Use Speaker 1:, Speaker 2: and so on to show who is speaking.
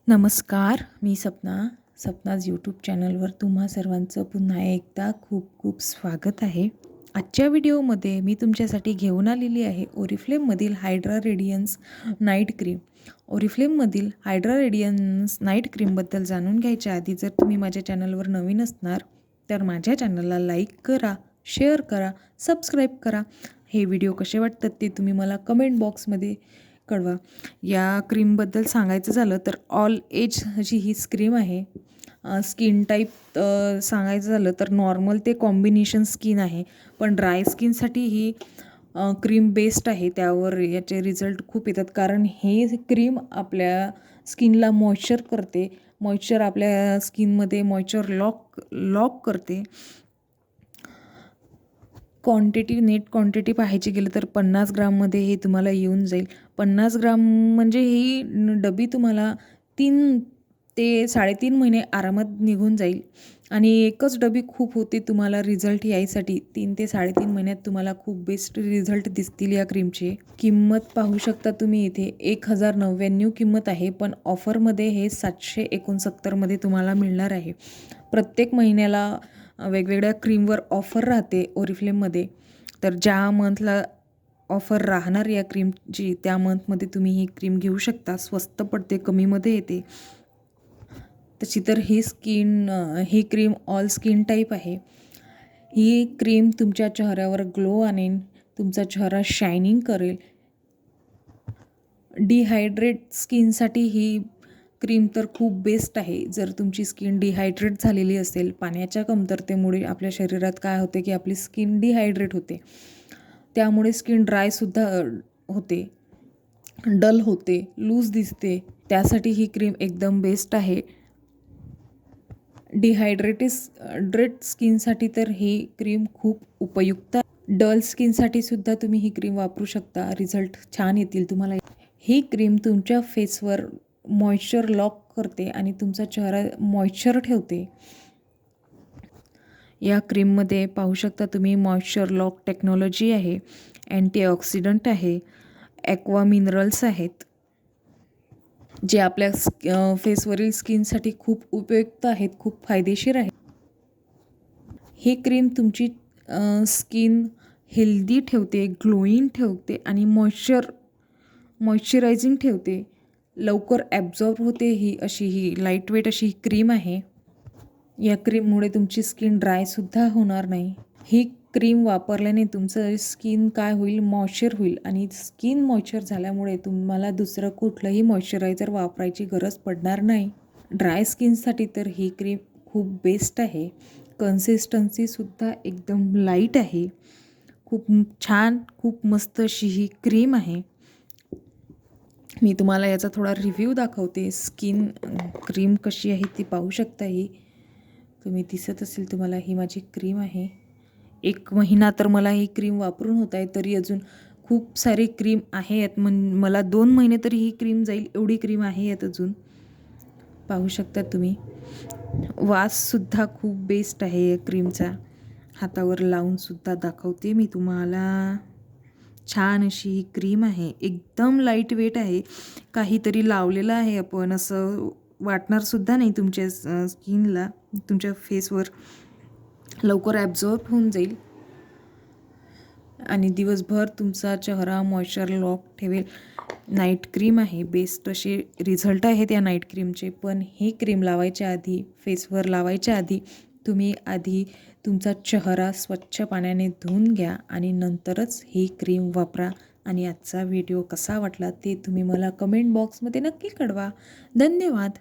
Speaker 1: नमस्कार, मी सपनाज यूट्यूब चॅनलवर तुम्हा सर्वांचं पुन्हा एकदा खूप खूप स्वागत आहे. आजच्या व्हिडिओमध्ये मी तुमच्यासाठी घेऊन आलेली आहे ओरिफ्लेममधील हायड्रा रेडियन्स नाईट क्रीम. ओरिफ्लेममधील हायड्रा रेडियन्स नाईट क्रीमबद्दल जाणून घ्यायच्या आधी जर तुम्ही माझ्या चॅनलवर नवीन असणार तर माझ्या चॅनलला लाईक करा, शेअर करा, सबस्क्राईब करा. हे व्हिडिओ कसे वाटतात ते तुम्ही मला कमेंट बॉक्समध्ये कळवा. या क्रीमबद्दल सांगायचं झालं तर ऑल एज अशी ही क्रीम आहे. स्किन टाईप सांगायचं झालं तर नॉर्मल ते कॉम्बिनेशन स्किन आहे, पण ड्राय स्किनसाठी ही क्रीम बेस्ट आहे. त्यावर याचे रिझल्ट खूप येतात, कारण हे क्रीम आपल्या स्किनला मॉइश्चर करते. मॉइश्चर आपल्या स्किनमध्ये मॉइश्चर लॉक करते. नेट क्वांटिटी पाहायची गेलं तर 50 ग्राममध्ये हे तुम्हाला येऊन जाईल. 50 ग्राम म्हणजे ही डबी तुम्हाला 3 ते 3.5 महिने आरामात निघून जाईल. आणि एकच डबी खूप होते तुम्हाला रिझल्ट यायसाठी. 3 ते 3.5 महिन्यात तुम्हाला खूप बेस्ट रिझल्ट दिसतील या क्रीमचे. किंमत पाहू शकता तुम्ही इथे 1099 किंमत आहे, पण ऑफरमध्ये हे 769मध्ये तुम्हाला मिळणार आहे. प्रत्येक महिन्याला वेगवेगळ्या क्रीमवर ऑफर राहते ओरिफ्लेममध्ये. तर ज्या मंथला ऑफर राहणार या क्रीमची त्या मंथमध्ये तुम्ही ही क्रीम घेऊ शकता. स्वस्त पडते, कमीमध्ये येते. तशी तर ही क्रीम ऑल स्किन टाईप आहे. ही क्रीम तुमच्या चेहऱ्यावर ग्लो आणेल, तुमचा चेहरा शायनिंग करेल. डिहायड्रेट स्किनसाठी ही क्रीम तर खूप बेस्ट आहे. जर तुमची स्किन डिहायड्रेट झालेली असेल, पाण्याच्या कमतरतेमुळे आपल्या शरीरात काय होते की आपली स्किन डिहायड्रेट होते, त्यामुळे स्किन ड्रायसुद्धा होते, डल होते, लूज दिसते. त्यासाठी ही क्रीम एकदम बेस्ट आहे. डिहायड्रेट स्किनसाठी तर ही क्रीम खूप उपयुक्त आहे. डल स्किनसाठी सुद्धा तुम्ही ही क्रीम वापरू शकता, रिझल्ट छान येतील तुम्हाला. ही क्रीम तुमच्या फेसवर मॉइश्चर लॉक करते आणि तुमचा चेहरा मॉइश्चर ठेवते. या क्रीममध्ये पाहू शकता तुम्ही मॉइश्चर लॉक टेक्नॉलॉजी आहे, अँटीऑक्सिडंट आहे, ॲक्वा मिनरल्स आहेत, जे आपल्या फेसवरील स्किनसाठी खूप उपयुक्त आहेत, खूप फायदेशीर आहे. ही क्रीम तुमची स्किन हेल्दी ठेवते, ग्लोईंग ठेवते आणि मॉइश्चरायझिंग ठेवते. लवकर ॲब्झॉर्ब होते. ही लाईटवेट अशी ही क्रीम आहे. या क्रीममुळे तुमची स्किन ड्रायसुद्धा होणार नाही. ही क्रीम वापरल्याने तुमचं स्किन काय होईल, मॉइश्चर होईल. आणि स्किन मॉइश्चर झाल्यामुळे तुम्हाला दुसरं कुठलंही मॉइश्चरायझर वापरायची गरज पडणार नाही. ड्राय स्किनसाठी तर ही क्रीम खूप बेस्ट आहे. कन्सिस्टन्सीसुद्धा एकदम लाईट आहे. खूप छान, खूप मस्त अशी ही क्रीम आहे. मी तुम्हाला याचा थोडा रिव्ह्यू दाखवते. क्रीम कशी आहे ती पाहू शकता. ही तुम्ही दिसत असेल तुम्हाला, ही माझी क्रीम आहे. 1 महिना तर मला ही क्रीम वापरून होत आहे, तरी अजून खूप सारी क्रीम आहे यात. मला 2 महिने तरी ही क्रीम जाईल, एवढी क्रीम आहे यात अजून. पाहू शकता तुम्ही. वाससुद्धा खूप बेस्ट आहे या क्रीमचा. हातावर लावूनसुद्धा दाखवते मी तुम्हाला. छान अशी ही क्रीम आहे, एकदम लाईट वेट आहे. काहीतरी लावलेलं आहे आपण असं वाटणारसुद्धा नाही तुमच्या स्किनला, तुमच्या फेसवर. लवकर ॲब्झॉर्ब होऊन जाईल आणि दिवसभर तुमचा चेहरा मॉइश्चर लॉक ठेवेल. नाईट क्रीम आहे, बेस्ट असे रिझल्ट आहेत या नाईट क्रीमचे. पण ही क्रीम लावायच्या आधी, फेसवर लावायच्या आधी तुम्ही तुमचा चेहरा स्वच्छ पाण्याने धुवून घ्या आणि नंतरच ही क्रीम वापरा. आणि आजचा व्हिडिओ कसा वाटला ते तुम्ही मला कमेंट बॉक्समध्ये नक्की कळवा. धन्यवाद.